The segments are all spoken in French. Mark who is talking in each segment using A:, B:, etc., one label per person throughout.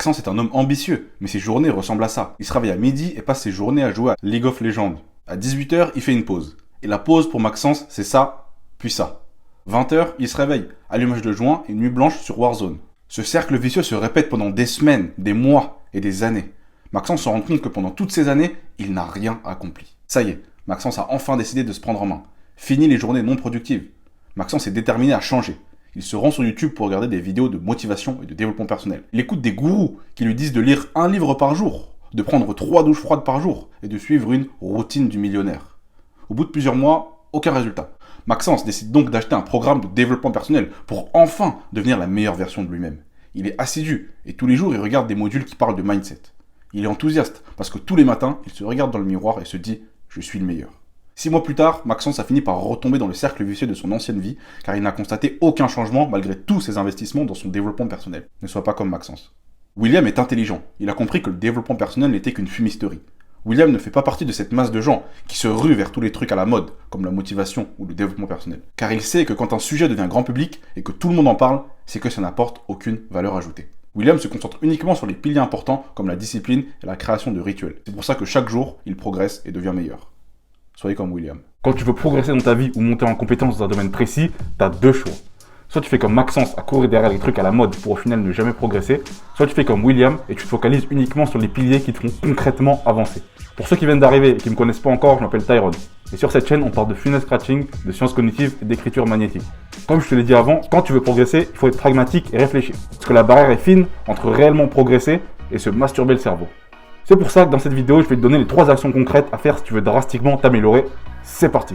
A: Maxence est un homme ambitieux, mais ses journées ressemblent à ça. Il se réveille à midi et passe ses journées à jouer à League of Legends. À 18h, il fait une pause. Et la pause pour Maxence, c'est ça, puis ça. 20h, il se réveille, allumage de joint et nuit blanche sur Warzone. Ce cercle vicieux se répète pendant des semaines, des mois et des années. Maxence se rend compte que pendant toutes ces années, il n'a rien accompli. Ça y est, Maxence a enfin décidé de se prendre en main. Fini les journées non productives. Maxence est déterminé à changer. Il se rend sur YouTube pour regarder des vidéos de motivation et de développement personnel. Il écoute des gourous qui lui disent de lire un livre par jour, de prendre 3 douches froides par jour et de suivre une routine du millionnaire. Au bout de plusieurs mois, aucun résultat. Maxence décide donc d'acheter un programme de développement personnel pour enfin devenir la meilleure version de lui-même. Il est assidu et tous les jours il regarde des modules qui parlent de mindset. Il est enthousiaste parce que tous les matins, il se regarde dans le miroir et se dit « Je suis le meilleur ». 6 mois plus tard, Maxence a fini par retomber dans le cercle vicieux de son ancienne vie car il n'a constaté aucun changement malgré tous ses investissements dans son développement personnel. Ne sois pas comme Maxence. William est intelligent. Il a compris que le développement personnel n'était qu'une fumisterie. William ne fait pas partie de cette masse de gens qui se ruent vers tous les trucs à la mode, comme la motivation ou le développement personnel. Car il sait que quand un sujet devient grand public et que tout le monde en parle, c'est que ça n'apporte aucune valeur ajoutée. William se concentre uniquement sur les piliers importants comme la discipline et la création de rituels. C'est pour ça que chaque jour, il progresse et devient meilleur. Soyez comme William.
B: Quand tu veux progresser dans ta vie ou monter en compétence dans un domaine précis, tu as 2 choix. Soit tu fais comme Maxence à courir derrière les trucs à la mode pour au final ne jamais progresser, soit tu fais comme William et tu te focalises uniquement sur les piliers qui te font concrètement avancer. Pour ceux qui viennent d'arriver et qui ne me connaissent pas encore, je m'appelle Tyrone. Et sur cette chaîne, on parle de funnel scratching, de sciences cognitives et d'écriture magnétique. Comme je te l'ai dit avant, quand tu veux progresser, il faut être pragmatique et réfléchir. Parce que la barrière est fine entre réellement progresser et se masturber le cerveau. C'est pour ça que dans cette vidéo, je vais te donner les 3 actions concrètes à faire si tu veux drastiquement t'améliorer. C'est parti!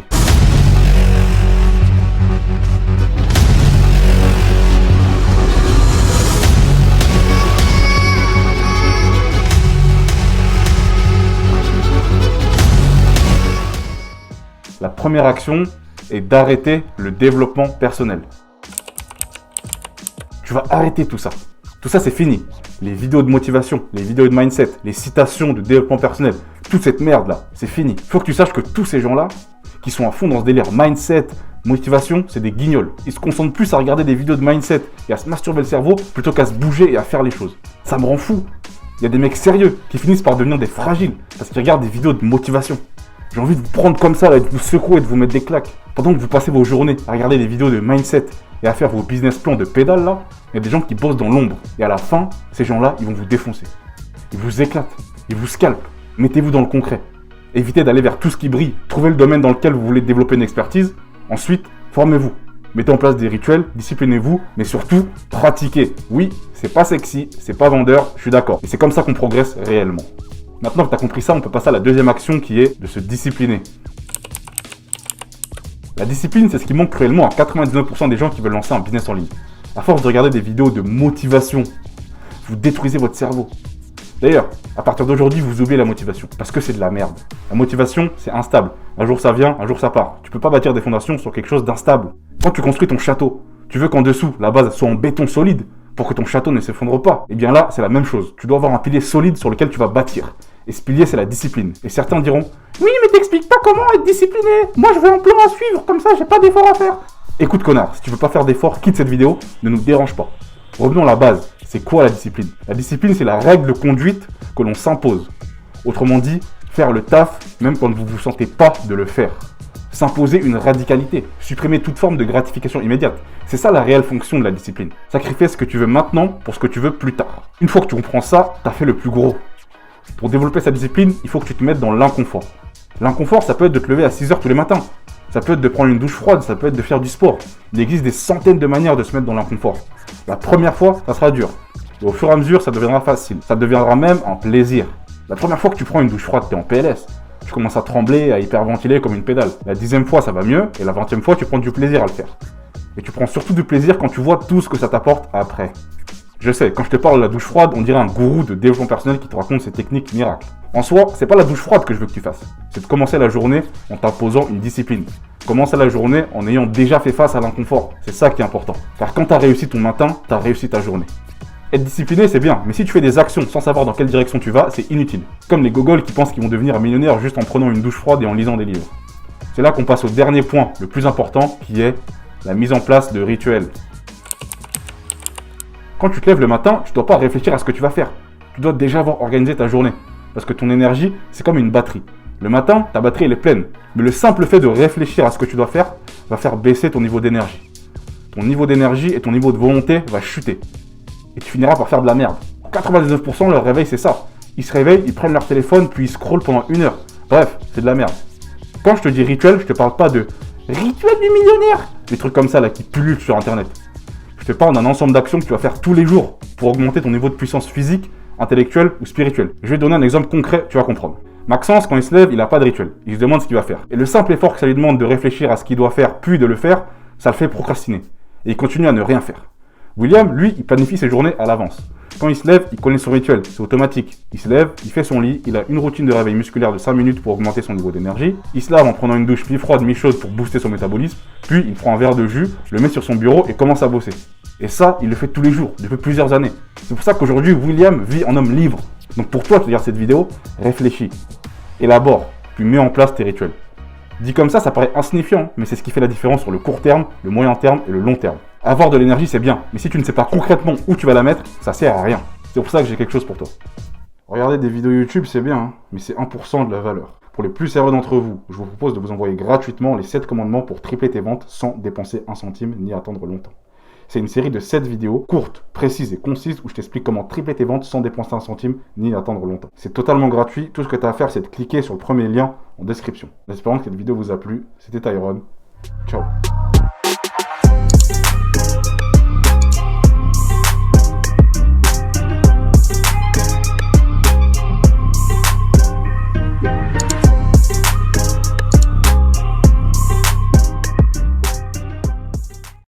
B: La première action est d'arrêter le développement personnel. Tu vas arrêter tout ça. Tout ça, c'est fini. Les vidéos de motivation, les vidéos de mindset, les citations de développement personnel, toute cette merde-là, c'est fini. Il faut que tu saches que tous ces gens-là, qui sont à fond dans ce délire mindset, motivation, c'est des guignols. Ils se concentrent plus à regarder des vidéos de mindset et à se masturber le cerveau plutôt qu'à se bouger et à faire les choses. Ça me rend fou. Il y a des mecs sérieux qui finissent par devenir des fragiles parce qu'ils regardent des vidéos de motivation. J'ai envie de vous prendre comme ça, là, de vous secouer et de vous mettre des claques. Pendant que vous passez vos journées à regarder des vidéos de mindset et à faire vos business plans de pédale, là, il y a des gens qui bossent dans l'ombre. Et à la fin, ces gens-là, ils vont vous défoncer. Ils vous éclatent. Ils vous scalpent. Mettez-vous dans le concret. Évitez d'aller vers tout ce qui brille. Trouvez le domaine dans lequel vous voulez développer une expertise. Ensuite, formez-vous. Mettez en place des rituels, disciplinez-vous, mais surtout, pratiquez. Oui, c'est pas sexy, c'est pas vendeur, je suis d'accord. Et c'est comme ça qu'on progresse réellement. Maintenant que tu as compris ça, on peut passer à la deuxième action qui est de se discipliner. La discipline, c'est ce qui manque cruellement à 99% des gens qui veulent lancer un business en ligne. À force de regarder des vidéos de motivation, vous détruisez votre cerveau. D'ailleurs, à partir d'aujourd'hui, vous oubliez la motivation, parce que c'est de la merde. La motivation, c'est instable. Un jour ça vient, un jour ça part. Tu peux pas bâtir des fondations sur quelque chose d'instable. Quand tu construis ton château, tu veux qu'en dessous, la base soit en béton solide, pour que ton château ne s'effondre pas. Et bien là, c'est la même chose. Tu dois avoir un pilier solide sur lequel tu vas bâtir. Et ce pilier, c'est la discipline. Et certains diront « Oui, mais t'expliques pas comment être discipliné. Moi, je veux un plan à suivre, comme ça, j'ai pas d'effort à faire. » Écoute, connard, si tu veux pas faire d'effort, quitte cette vidéo, ne nous dérange pas. Revenons à la base. C'est quoi la discipline? La discipline, c'est la règle de conduite que l'on s'impose. Autrement dit, faire le taf, même quand vous ne vous sentez pas de le faire. S'imposer une radicalité, supprimer toute forme de gratification immédiate. C'est ça la réelle fonction de la discipline. Sacrifier ce que tu veux maintenant pour ce que tu veux plus tard. Une fois que tu comprends ça, t'as fait le plus gros. Pour développer sa discipline, il faut que tu te mettes dans l'inconfort. L'inconfort, ça peut être de te lever à 6h tous les matins. Ça peut être de prendre une douche froide, ça peut être de faire du sport. Il existe des centaines de manières de se mettre dans l'inconfort. La première fois, ça sera dur. Et au fur et à mesure, ça deviendra facile. Ça deviendra même un plaisir. La première fois que tu prends une douche froide, t'es en PLS. Tu commences à trembler, à hyperventiler comme une pédale. La 10e fois, ça va mieux. Et la 20e fois, tu prends du plaisir à le faire. Et tu prends surtout du plaisir quand tu vois tout ce que ça t'apporte après. Je sais, quand je te parle de la douche froide, on dirait un gourou de développement personnel qui te raconte ses techniques miracles. En soi, c'est pas la douche froide que je veux que tu fasses. C'est de commencer la journée en t'imposant une discipline. Commencer la journée en ayant déjà fait face à l'inconfort. C'est ça qui est important. Car quand t'as réussi ton matin, t'as réussi ta journée. Être discipliné, c'est bien, mais si tu fais des actions sans savoir dans quelle direction tu vas, c'est inutile. Comme les gogols qui pensent qu'ils vont devenir millionnaires juste en prenant une douche froide et en lisant des livres. C'est là qu'on passe au dernier point, le plus important, qui est la mise en place de rituels. Quand tu te lèves le matin, tu ne dois pas réfléchir à ce que tu vas faire. Tu dois déjà avoir organisé ta journée. Parce que ton énergie, c'est comme une batterie. Le matin, ta batterie elle est pleine. Mais le simple fait de réfléchir à ce que tu dois faire va faire baisser ton niveau d'énergie. Ton niveau d'énergie et ton niveau de volonté va chuter. Et tu finiras par faire de la merde. 99% leur réveil c'est ça. Ils se réveillent, ils prennent leur téléphone, puis ils scrollent pendant 1 heure. Bref, c'est de la merde. Quand je te dis rituel, je te parle pas de rituel du millionnaire. Des trucs comme ça là qui pullulent sur internet. Je te parle d'un ensemble d'actions que tu vas faire tous les jours pour augmenter ton niveau de puissance physique, intellectuelle ou spirituelle. Je vais te donner un exemple concret, tu vas comprendre. Maxence, quand il se lève, il n'a pas de rituel. Il se demande ce qu'il va faire. Et le simple effort que ça lui demande de réfléchir à ce qu'il doit faire, puis de le faire, ça le fait procrastiner. Et il continue à ne rien faire. William, lui, il planifie ses journées à l'avance. Quand il se lève, il connaît son rituel, c'est automatique. Il se lève, il fait son lit, il a une routine de réveil musculaire de 5 minutes pour augmenter son niveau d'énergie. Il se lave en prenant une douche mi-froide, mi-chaude pour booster son métabolisme. Puis il prend un verre de jus, le met sur son bureau et commence à bosser. Et ça, il le fait tous les jours, depuis plusieurs années. C'est pour ça qu'aujourd'hui, William vit en homme libre. Donc pour toi qui regardes cette vidéo, réfléchis, élabore, puis mets en place tes rituels. Dit comme ça paraît insignifiant, mais c'est ce qui fait la différence sur le court terme, le moyen terme et le long terme. Avoir de l'énergie, c'est bien, mais si tu ne sais pas concrètement où tu vas la mettre, ça sert à rien. C'est pour ça que j'ai quelque chose pour toi. Regarder des vidéos YouTube, c'est bien, hein, mais c'est 1% de la valeur. Pour les plus sérieux d'entre vous, je vous propose de vous envoyer gratuitement les 7 commandements pour tripler tes ventes sans dépenser un centime ni attendre longtemps. C'est une série de 7 vidéos courtes, précises et concises où je t'explique comment tripler tes ventes sans dépenser un centime ni attendre longtemps. C'est totalement gratuit, tout ce que tu as à faire c'est de cliquer sur le premier lien en description. En espérant que cette vidéo vous a plu, c'était Tyrone. Ciao.